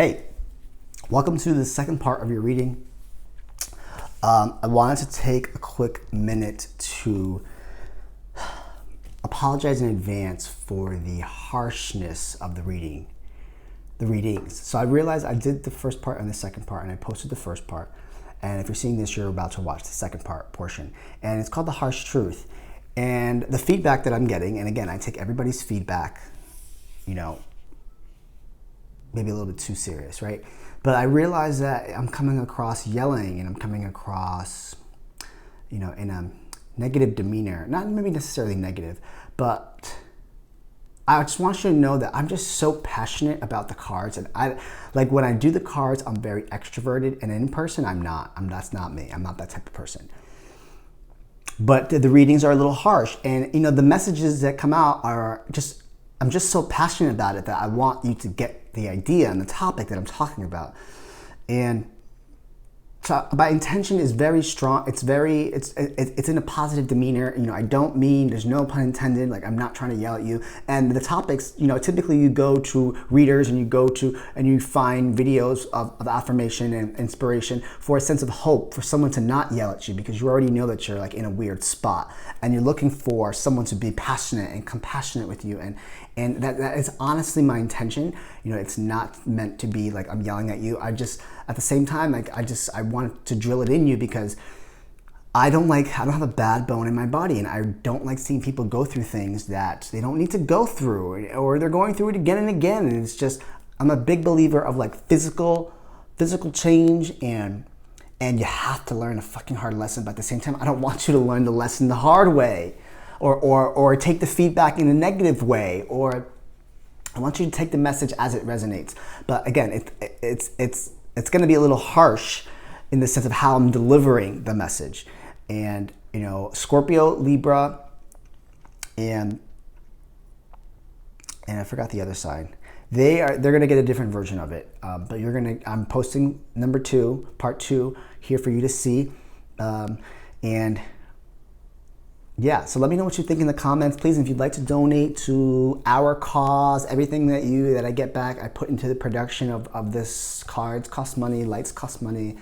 Hey, welcome to the second part of your reading. I wanted to take a quick minute to apologize in advance for the harshness of the readings. So I realized I did the first part and the second part, and I posted the first part. And if you're seeing this, you're about to watch the second portion. And it's called The Harsh Truth. And the feedback that I'm getting, and again, I take everybody's feedback, maybe a little bit too serious, right? But I realize that I'm coming across yelling and I'm coming across, in a negative demeanor. Not maybe necessarily negative, but I just want you to know that I'm just so passionate about the cards. And when I do the cards, I'm very extroverted, and in person, I'm not. That's not me. I'm not that type of person. But the readings are a little harsh, and the messages that come out are just, I'm just so passionate about it that I want you to get the idea and the topic that I'm talking about. And so my intention is very strong. It's in a positive demeanor. I don't mean, there's no pun intended, like I'm not trying to yell at you. And the topics, typically you go to readers and you find videos of affirmation and inspiration for a sense of hope, for someone to not yell at you, because you already know that you're like in a weird spot and you're looking for someone to be passionate and compassionate with you. And that is honestly my intention. It's not meant to be like I'm yelling at you. At the same time, I want to drill it in you, because I don't have a bad bone in my body, and I don't like seeing people go through things that they don't need to go through, or they're going through it again and again. And it's just, I'm a big believer of like physical change, and you have to learn a fucking hard lesson. But at the same time, I don't want you to learn the lesson the hard way, or take the feedback in a negative way, or I want you to take the message as it resonates. But again, it's going to be a little harsh in the sense of how I'm delivering the message. And Scorpio, Libra, and I forgot the other sign. They're going to get a different version of it. But I'm posting number 2, part 2 here for you to see. And yeah, so let me know what you think in the comments, please. And if you'd like to donate to our cause, everything that I get back, I put into the production of this cards cost money, lights cost money.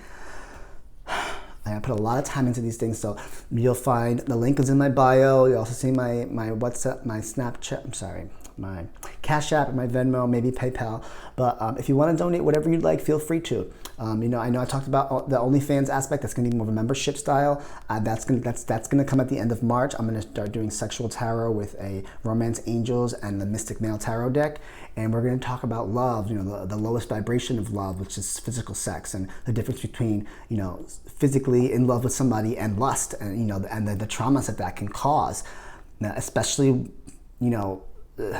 I put a lot of time into these things, so you'll find the link is in my bio. You'll also see my WhatsApp, my Snapchat, my Cash App, my Venmo, maybe PayPal. But if you want to donate whatever you'd like, feel free to. I know I talked about the OnlyFans aspect. That's going to be more of a membership style. That's going to come at the end of March. I'm going to start doing sexual tarot with a Romance Angels and the Mystic Male Tarot deck. And we're going to talk about love, the lowest vibration of love, which is physical sex, and the difference between, physically in love with somebody and lust, and, and the traumas that can cause, now, especially,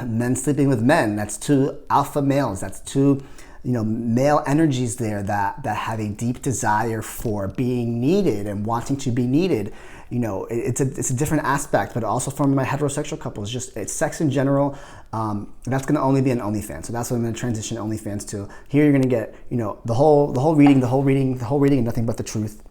men sleeping with men. That's two alpha males. That's two, male energies there that have a deep desire for being needed and wanting to be needed. It's a different aspect, but also from my heterosexual couples, it's sex in general. That's going to only be an OnlyFans. So that's what I'm going to transition OnlyFans to. Here you're going to get, the whole reading, and nothing but the truth.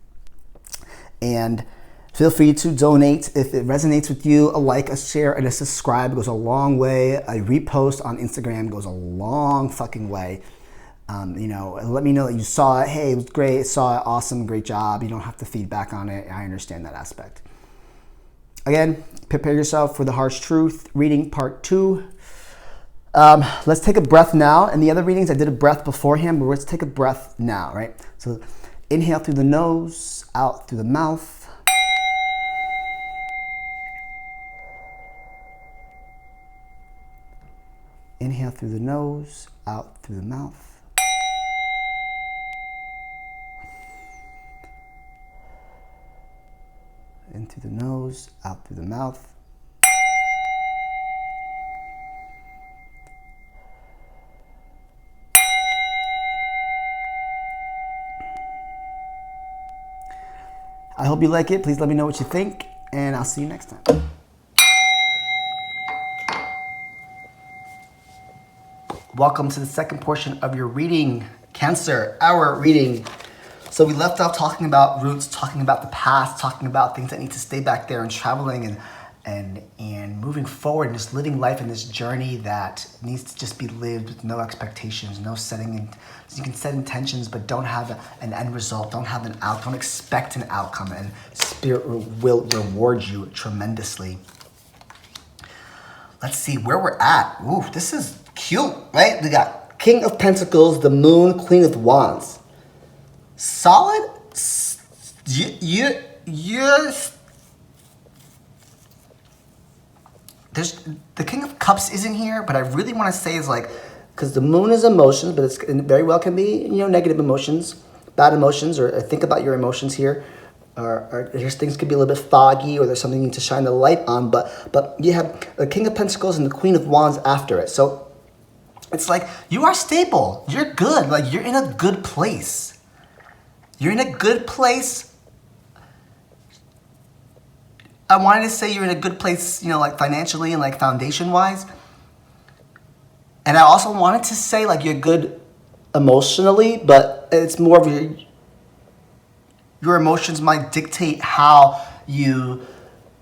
And feel free to donate if it resonates with you. A like, a share, and a subscribe goes a long way. A repost on Instagram goes a long fucking way. Let me know that you saw it. Hey, it was great. Saw it. Awesome. Great job. You don't have to feedback on it. I understand that aspect. Again, prepare yourself for the harsh truth reading part 2. Let's take a breath now. And the other readings, I did a breath beforehand, but let's take a breath now, right? So inhale through the nose, out through the mouth. Inhale through the nose, out through the mouth. In through the nose, out through the mouth. I hope you like it. Please let me know what you think, and I'll see you next time. Welcome to the second portion of your reading, Cancer, our reading. So we left off talking about roots, talking about the past, talking about things that need to stay back there, and traveling and moving forward and just living life in this journey that needs to just be lived with no expectations, no setting in, so you can set intentions but don't have an end result, don't have an out, don't expect an outcome, and Spirit will reward you tremendously. Let's see where we're at. Ooh, this is cute, right? We got King of Pentacles, the Moon, Queen of Wands. Solid. You're there's the King of Cups isn't here, but I really want to say is like, because the Moon is emotions, but it very well can be, negative emotions, bad emotions, or think about your emotions here. Or here's things could be a little bit foggy, or there's something you need to shine the light on. But you have the King of Pentacles and the Queen of Wands after it. So it's like you are stable. You're good. Like you're in a good place. You're in a good place. I wanted to say you're in a good place, like financially and like foundation wise. And I also wanted to say like you're good emotionally, but it's more of your emotions might dictate how you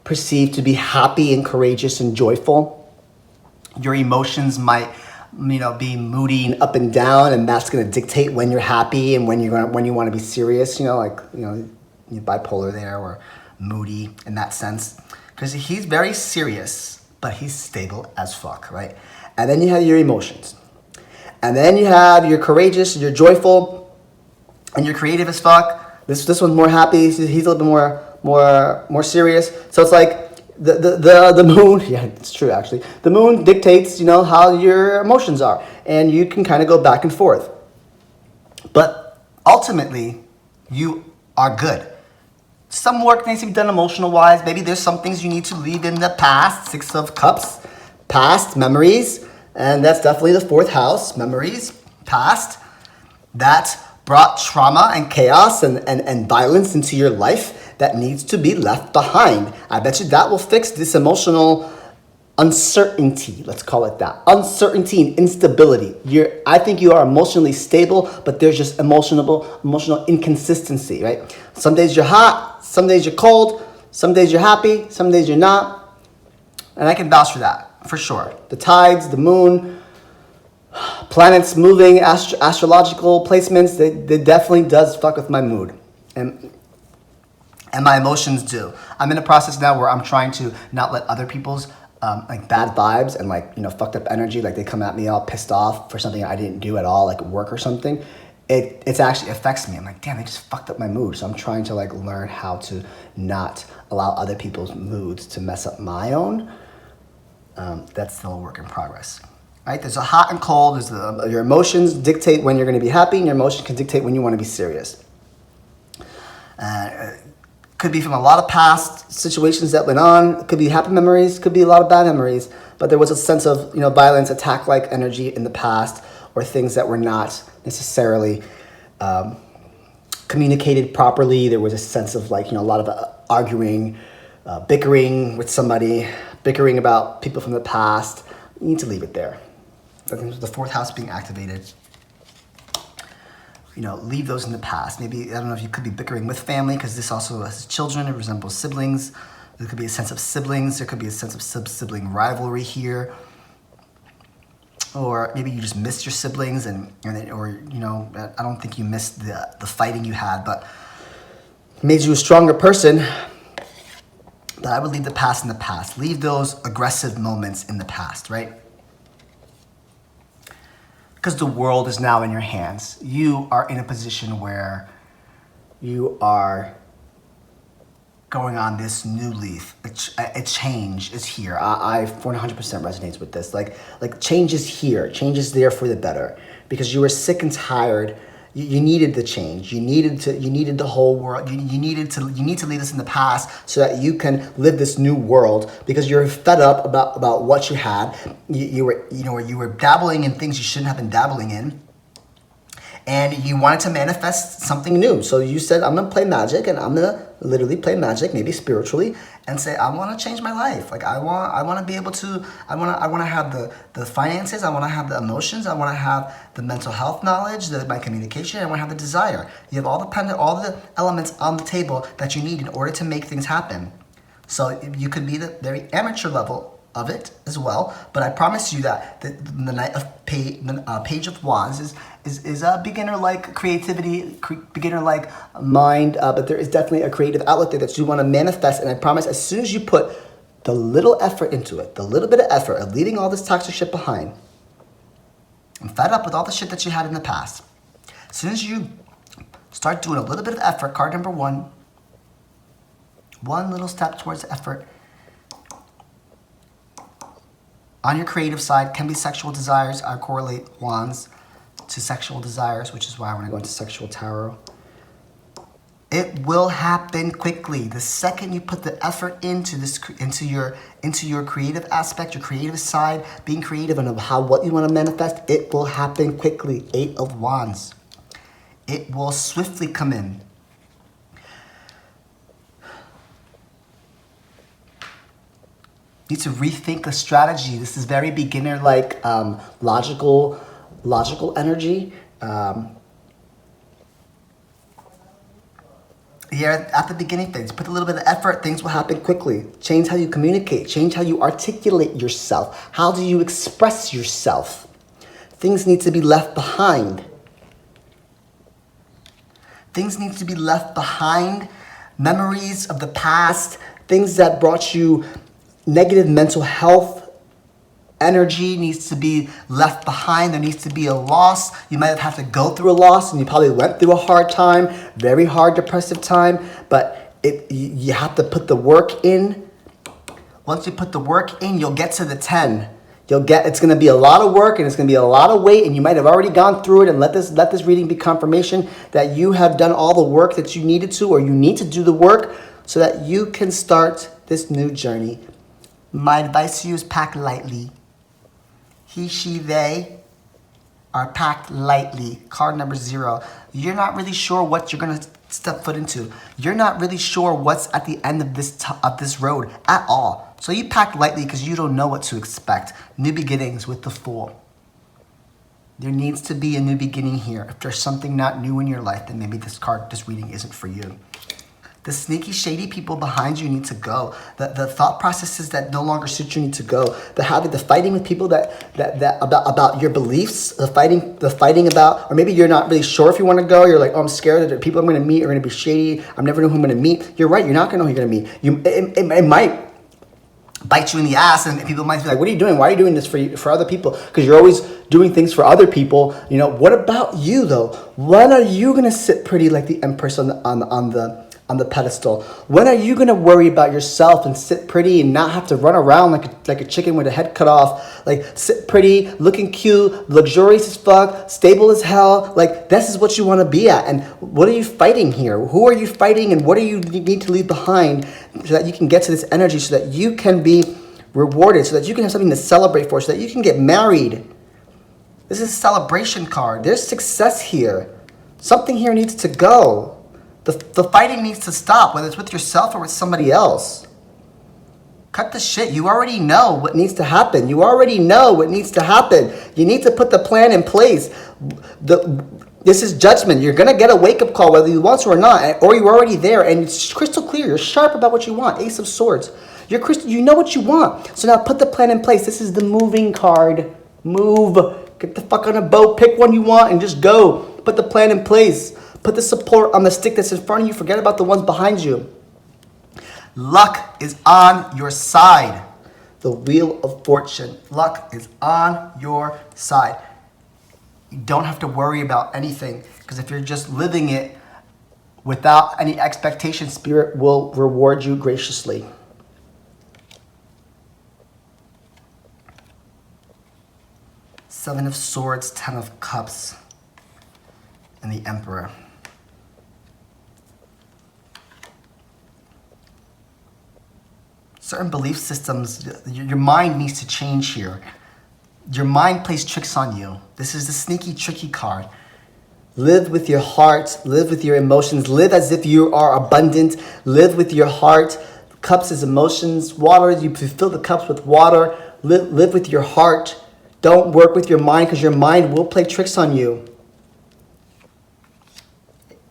perceive to be happy and courageous and joyful. Your emotions might, be moody and up and down, and that's going to dictate when you're happy and when you want to be serious. You're bipolar there, or moody in that sense, because he's very serious, but he's stable as fuck, right? And then you have your emotions, and then you have your courageous, your joyful, and your creative as fuck. This one's more happy. He's a little bit more serious. So it's like the Moon. Yeah, it's true actually. The Moon dictates how your emotions are, and you can kind of go back and forth. But ultimately, you are good. Some work needs to be done emotional wise. Maybe there's some things you need to leave in the past. 6 of Cups, past memories, and that's definitely the 4th house. Memories, past. That brought trauma and chaos and violence into your life that needs to be left behind. I bet you that will fix this emotional uncertainty. Let's call it that. Uncertainty and instability. I think you are emotionally stable, but there's just emotional inconsistency, right? Some days you're hot, some days you're cold, some days you're happy, some days you're not. And I can vouch for that, for sure. The tides, the moon, planets moving, astrological placements, they definitely does fuck with my mood. And my emotions do. I'm in a process now where I'm trying to not let other people's bad vibes and fucked up energy, like they come at me all pissed off for something I didn't do at all, like work or something. It actually affects me. I'm like, damn, they just fucked up my mood. So I'm trying to learn how to not allow other people's moods to mess up my own. That's still a work in progress. Right? There's a hot and cold. There's your emotions dictate when you're going to be happy, and your emotions can dictate when you want to be serious. Could be from a lot of past situations that went on. It could be happy memories. Could be a lot of bad memories. But there was a sense of violence, attack-like energy in the past, or things that were not necessarily communicated properly. There was a sense of a lot of arguing, bickering with somebody, bickering about people from the past. You need to leave it there. The 4th house being activated. Leave those in the past. Maybe, I don't know if you could be bickering with family, because this also has children. It resembles siblings. There could be a sense of siblings. There could be a sense of sibling rivalry here. Or maybe you just missed your siblings, or I don't think you missed the fighting you had, but made you a stronger person. But I would leave the past in the past. Leave those aggressive moments in the past, right? Because the world is now in your hands. You are in a position where you are going on this new leaf. A change is here. I 100% resonates with this. Like change is here. Change is there for the better. Because you were sick and tired. You needed the change. You needed the whole world. You need to leave this in the past so that you can live this new world, because you're fed up about what you had. You were dabbling in things you shouldn't have been dabbling in. And you wanted to manifest something new. So you said, I'm going to play magic, and I'm going to literally play magic, maybe spiritually, and say, I want to change my life. I want to be able to, I want to have the finances, I want to have the emotions, I want to have the mental health knowledge, my communication, I want to have the desire. You have all the elements on the table that you need in order to make things happen. So you could be the very amateur level of it as well. But I promise you that the Page of Wands is a beginner-like creativity, beginner-like mind. But there is definitely a creative outlet there that you want to manifest. And I promise, as soon as you put the little effort into it, the little bit of effort of leaving all this toxic shit behind, I'm fed up with all the shit that you had in the past. As soon as you start doing a little bit of effort, card number one little step towards effort on your creative side, can be sexual desires. I correlate wands to sexual desires, which is why I want to go into sexual tarot. It will happen quickly. The second you put the effort into your creative aspect, your creative side, being creative and what you want to manifest, it will happen quickly. 8 of Wands. It will swiftly come in. You need to rethink a strategy. This is very beginner-like, logical energy. Yeah, at the beginning things, put a little bit of effort, things will happen quickly. Change how you communicate, change how you articulate yourself. How do you express yourself? Things need to be left behind. Things need to be left behind. Memories of the past, things that brought you negative mental health, energy needs to be left behind. There needs to be a loss. You might have had to go through a loss, and you probably went through a hard time, very hard depressive time, but you have to put the work in. Once you put the work in, you'll get to the 10. It's going to be a lot of work, and it's going to be a lot of weight, and you might have already gone through it. And let this reading be confirmation that you have done all the work that you needed to, or you need to do the work so that you can start this new journey. My advice to you is pack lightly. He, she, they are packed lightly. Card number 0. You're not really sure what you're going to step foot into. You're not really sure what's at the end of this road at all. So you pack lightly because you don't know what to expect. New beginnings with the Fool. There needs to be a new beginning here. If there's something not new in your life, then maybe this reading isn't for you. The sneaky, shady people behind you need to go. The thought processes that no longer suit you need to go. The fighting with people about your beliefs, the fighting about, or maybe you're not really sure if you want to go. You're like, oh, I'm scared that the people I'm going to meet are going to be shady. I'm never know who I'm going to meet. You're right. You're not going to know who you're going to meet. It might bite you in the ass, and people might be like, what are you doing? Why are you doing this for other people? Because you're always doing things for other people. You know, what about you though? When are you going to sit pretty like the Empress on the pedestal? When are you going to worry about yourself and sit pretty and not have to run around like a chicken with a head cut off? Like, sit pretty, looking cute, luxurious as fuck, stable as hell. Like, this is what you want to be at. And what are you fighting here? Who are you fighting, and what do you need to leave behind so that you can get to this energy, so that you can be rewarded, so that you can have something to celebrate for, so that you can get married? This is a celebration card. There's success here. Something here needs to go. The fighting needs to stop, whether it's with yourself or with somebody else. Cut the shit. You already know what needs to happen. You already know what needs to happen. You need to put the plan in place. This is judgment. You're going to get a wake-up call, whether you want to or not, or you're already there, and it's crystal clear. You're sharp about what you want. Ace of Swords. You know what you want. So now put the plan in place. This is the moving card. Move. Get the fuck on a boat. Pick one you want and just go. Put the plan in place. Put the support on the stick that's in front of you. Forget about the ones behind you. Luck is on your side. The Wheel of Fortune. Luck is on your side. You don't have to worry about anything, because if you're just living it without any expectation, Spirit will reward you graciously. Seven of Swords, 10 of Cups, and the Emperor. Certain belief systems, your mind needs to change here. Your mind plays tricks on you. This is the sneaky, tricky card. Live with your heart. Live with your emotions. Live as if you are abundant. Live with your heart. Cups is emotions. Water, you fill the cups with water. Live with your heart. Don't work with your mind, because your mind will play tricks on you.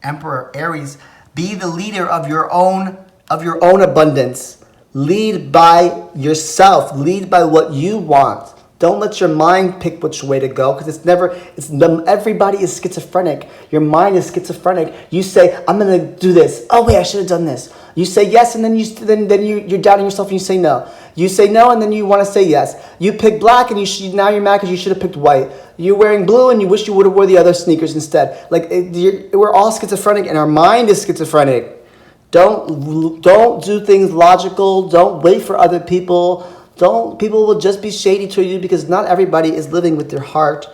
Emperor, Aries, be the leader of your own abundance. Lead by yourself. Lead by what you want. Don't let your mind pick which way to go, because everybody is schizophrenic. Your mind is schizophrenic. You say, I'm going to do this. Oh, wait, I should have done this. You say yes, and then you're doubting yourself and you say no. You say no, and then you want to say yes. You pick black, and now you're mad because you should have picked white. You're wearing blue, and you wish you would have wore the other sneakers instead. We're all schizophrenic, and our mind is schizophrenic. Don't do things logical. Don't wait for other people. People will just be shady to you because not everybody is living with their heart.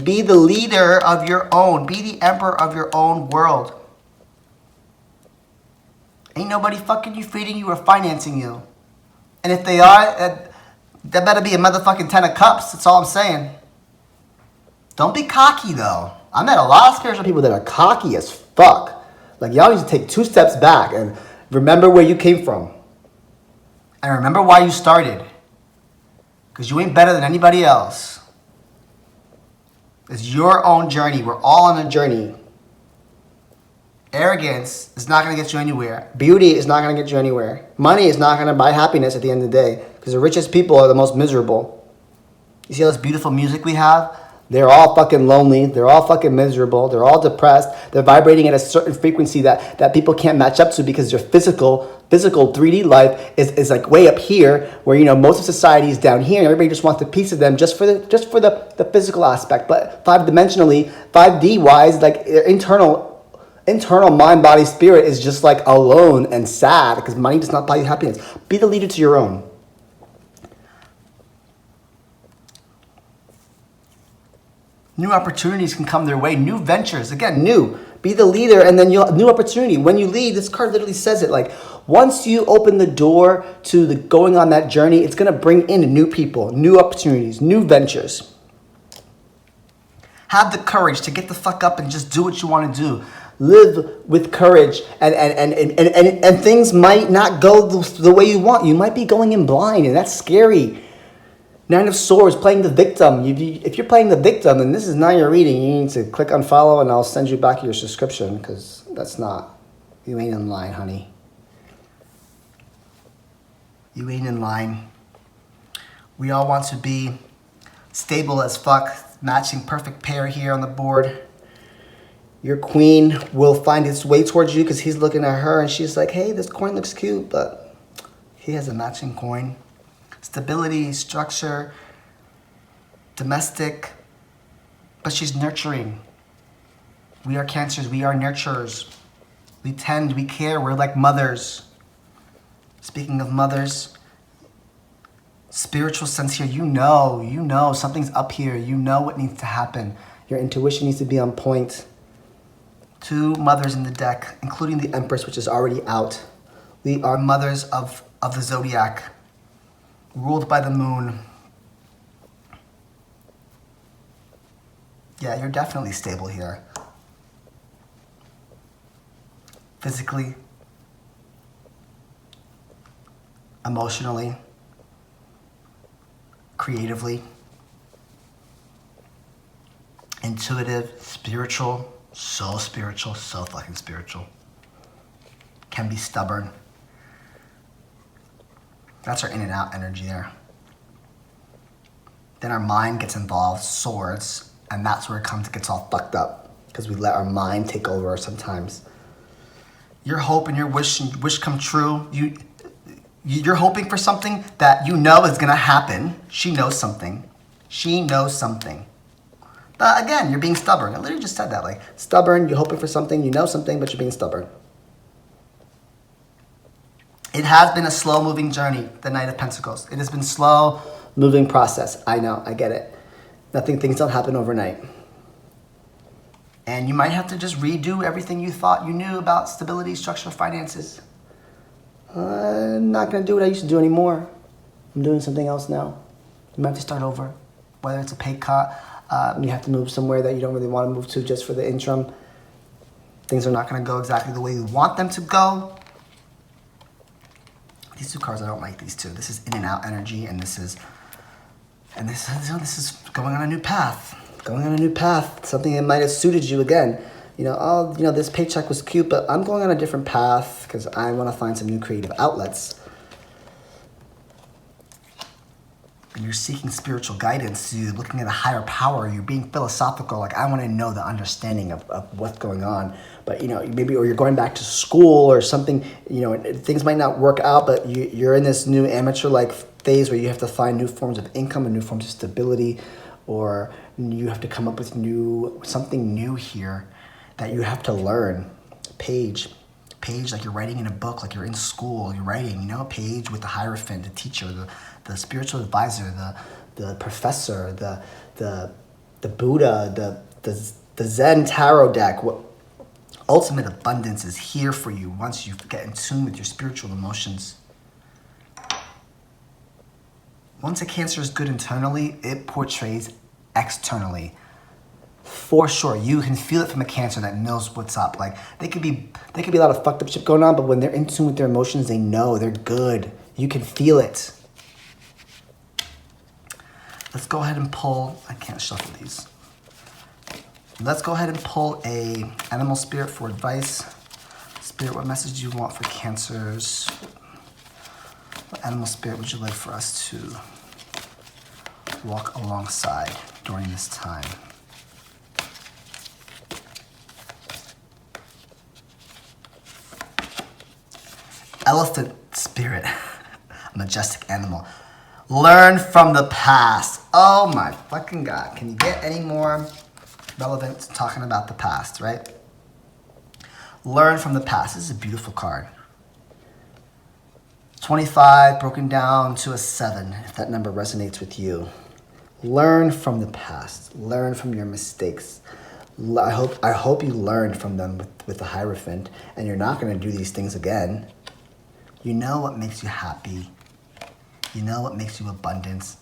Be the leader of your own. Be the emperor of your own world. Ain't nobody fucking you, feeding you, or financing you. And if they are, that better be a motherfucking 10 of cups. That's all I'm saying. Don't be cocky, though. I met a lot of spiritual people that are cocky as fuck. Like, y'all need to take 2 steps back and remember where you came from. And remember why you started. Because you ain't better than anybody else. It's your own journey. We're all on a journey. Arrogance is not going to get you anywhere. Beauty is not going to get you anywhere. Money is not going to buy happiness at the end of the day. Because the richest people are the most miserable. You see all this beautiful music we have? They're all fucking lonely. They're all fucking miserable. They're all depressed. They're vibrating at a certain frequency that people can't match up to because their physical 3D life is like way up here, where most of society is down here, and everybody just wants a piece of them just for the physical aspect. But 5-dimensionally, 5D wise, like internal mind, body, spirit is just like alone and sad because money does not buy you happiness. Be the leader to your own. New opportunities can come their way. New ventures. Again, new. Be the leader, and then new opportunity. When you lead, this card literally says it. Like, once you open the door to going on that journey, it's going to bring in new people, new opportunities, new ventures. Have the courage to get the fuck up and just do what you want to do. Live with courage, and things might not go the way you want. You might be going in blind, and that's scary. 9 of Swords, playing the victim. If you're playing the victim, and this is not your reading, you need to click unfollow, and I'll send you back your subscription, because you ain't in line, honey. You ain't in line. We all want to be stable as fuck, matching perfect pair here on the board. Your queen will find its way towards you because he's looking at her, and she's like, hey, this coin looks cute, but he has a matching coin. Stability, structure, domestic, but she's nurturing. We are Cancers, we are nurturers. We tend, we care, we're like mothers. Speaking of mothers, spiritual sense here, you know something's up here. You know what needs to happen. Your intuition needs to be on point. 2 mothers in the deck, including the Empress, which is already out. We are mothers of the zodiac. Ruled by the moon. Yeah, you're definitely stable here. Physically, emotionally, creatively, intuitive, spiritual, so fucking spiritual. Can be stubborn. That's our in and out energy there. Then our mind gets involved, Swords, and that's where it gets all fucked up because we let our mind take over sometimes. Your hope and your wish come true. You're hoping for something that you know is gonna happen. She knows something. But again, you're being stubborn. I literally just said that, like stubborn. You're hoping for something. You know something, but you're being stubborn. It has been a slow-moving journey, the Knight of Pentacles. It has been slow-moving process. I know, I get it. Things don't happen overnight. And you might have to just redo everything you thought you knew about stability, structure, finances. I'm not going to do what I used to do anymore. I'm doing something else now. You might have to start over. Whether it's a pay cut, you have to move somewhere that you don't really want to move to just for the interim. Things are not going to go exactly the way you want them to go. These 2 cards, I don't like these 2. This is in and out energy, and this is going on a new path. Something that might have suited you again. This paycheck was cute, but I'm going on a different path because I want to find some new creative outlets. and you're seeking spiritual guidance, you're looking at a higher power, you're being philosophical, like I want to know the understanding of what's going on. But maybe, or you're going back to school or something, things might not work out, but you're in this new amateur-like phase where you have to find new forms of income and new forms of stability, or you have to come up with something new here that you have to learn. Page, like you're writing in a book, like you're in school, you're writing, a page with the Hierophant, the teacher, the spiritual advisor, the professor, the Buddha, the Zen tarot deck. Ultimate abundance is here for you once you get in tune with your spiritual emotions. Once a Cancer is good internally, it portrays externally. For sure, you can feel it from a Cancer that knows what's up. Like they could be a lot of fucked up shit going on, but when they're in tune with their emotions, they know they're good. You can feel it. Let's go ahead and pull. I can't shuffle these. Let's go ahead and pull a animal spirit for advice. Spirit, what message do you want for Cancers? What animal spirit would you like for us to walk alongside during this time? Elephant spirit, a majestic animal. Learn from the past. Oh my fucking God. Can you get any more relevant to talking about the past, right? Learn from the past. This is a beautiful card. 25 broken down to a 7, if that number resonates with you. Learn from the past. Learn from your mistakes. I hope you learned from them with the Hierophant, and you're not going to do these things again. You know what makes you happy. You know what makes you abundance.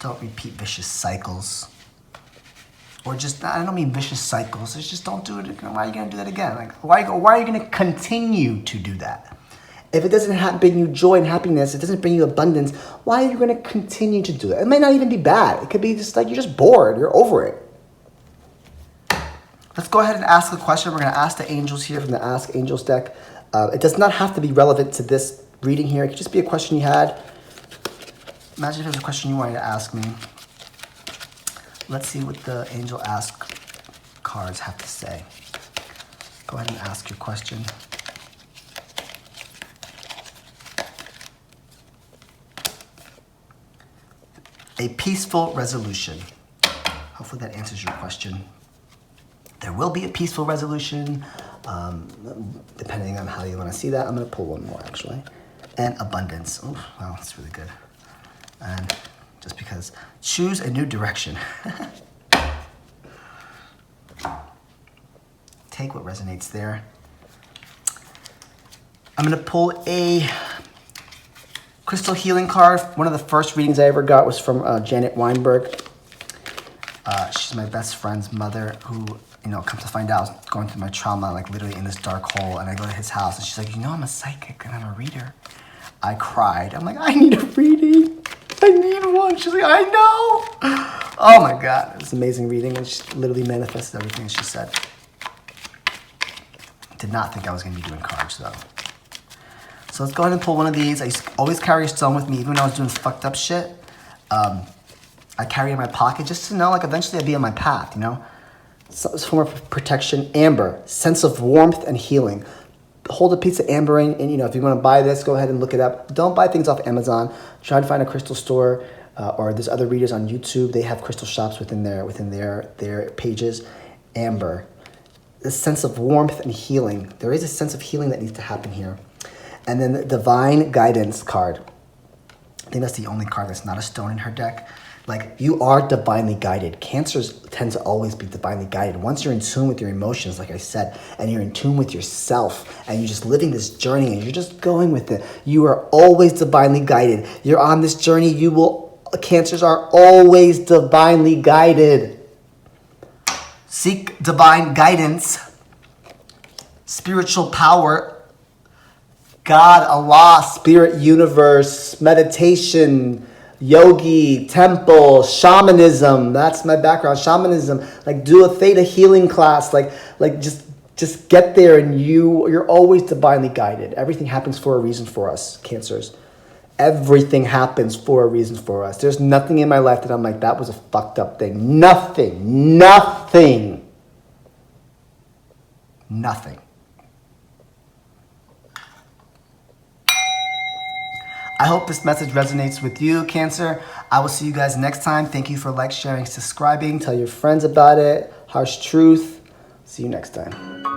Don't repeat vicious cycles. Or just, I don't mean vicious cycles. It's just don't do it again. Why are you going to do that again? Like, why are you going to continue to do that? If it doesn't bring you joy and happiness, it doesn't bring you abundance, why are you going to continue to do it? It may not even be bad. It could be just like you're just bored. You're over it. Let's go ahead and ask a question. We're going to ask the angels here from the Ask Angels deck. It does not have to be relevant to this reading here. It could just be a question you had. Imagine if there's a question you wanted to ask me. Let's see what the Angel Ask cards have to say. Go ahead and ask your question. A peaceful resolution. Hopefully that answers your question. There will be a peaceful resolution, depending on how you want to see that. I'm going to pull one more, actually. And abundance. Oh, wow, that's really good. And just because, choose a new direction. Take what resonates there. I'm going to pull a crystal healing card. One of the first readings I ever got was from Janet Weinberg. She's my best friend's mother who, come to find out I was going through my trauma, like literally in this dark hole. And I go to his house and she's like, I'm a psychic and I'm a reader. I cried. I'm like, I need a reading. I need one. She's like, I know. Oh my God. It was an amazing reading. And she literally manifested everything she said. Did not think I was going to be doing cards though. So let's go ahead and pull one of these. I always carry a stone with me, even when I was doing fucked up shit. I carry it in my pocket just to know, like, eventually I'd be on my path, So it's a form of protection. Amber, sense of warmth and healing. Hold a piece of amber in, and if you want to buy this, go ahead and look it up. Don't buy things off Amazon. Try to find a crystal store, or there's other readers on YouTube. They have crystal shops within their pages. Amber, the sense of warmth and healing. There is a sense of healing that needs to happen here. And then the Divine Guidance card. I think that's the only card that's not a stone in her deck. Like, you are divinely guided. Cancers tend to always be divinely guided. Once you're in tune with your emotions, like I said, and you're in tune with yourself, and you're just living this journey, and you're just going with it, you are always divinely guided. You're on this journey, Cancers are always divinely guided. Seek divine guidance, spiritual power, God, Allah, spirit, universe, meditation, yogi, temple, shamanism. That's my background. Shamanism. Like, do a theta healing class. Like just get there, and you're always divinely guided. Everything happens for a reason for us, Cancers. Everything happens for a reason for us. There's nothing in my life that I'm like, that was a fucked up thing. Nothing. Nothing. Nothing. I hope this message resonates with you, Cancer. I will see you guys next time. Thank you for sharing, subscribing. Tell your friends about it. Harsh Truth. See you next time.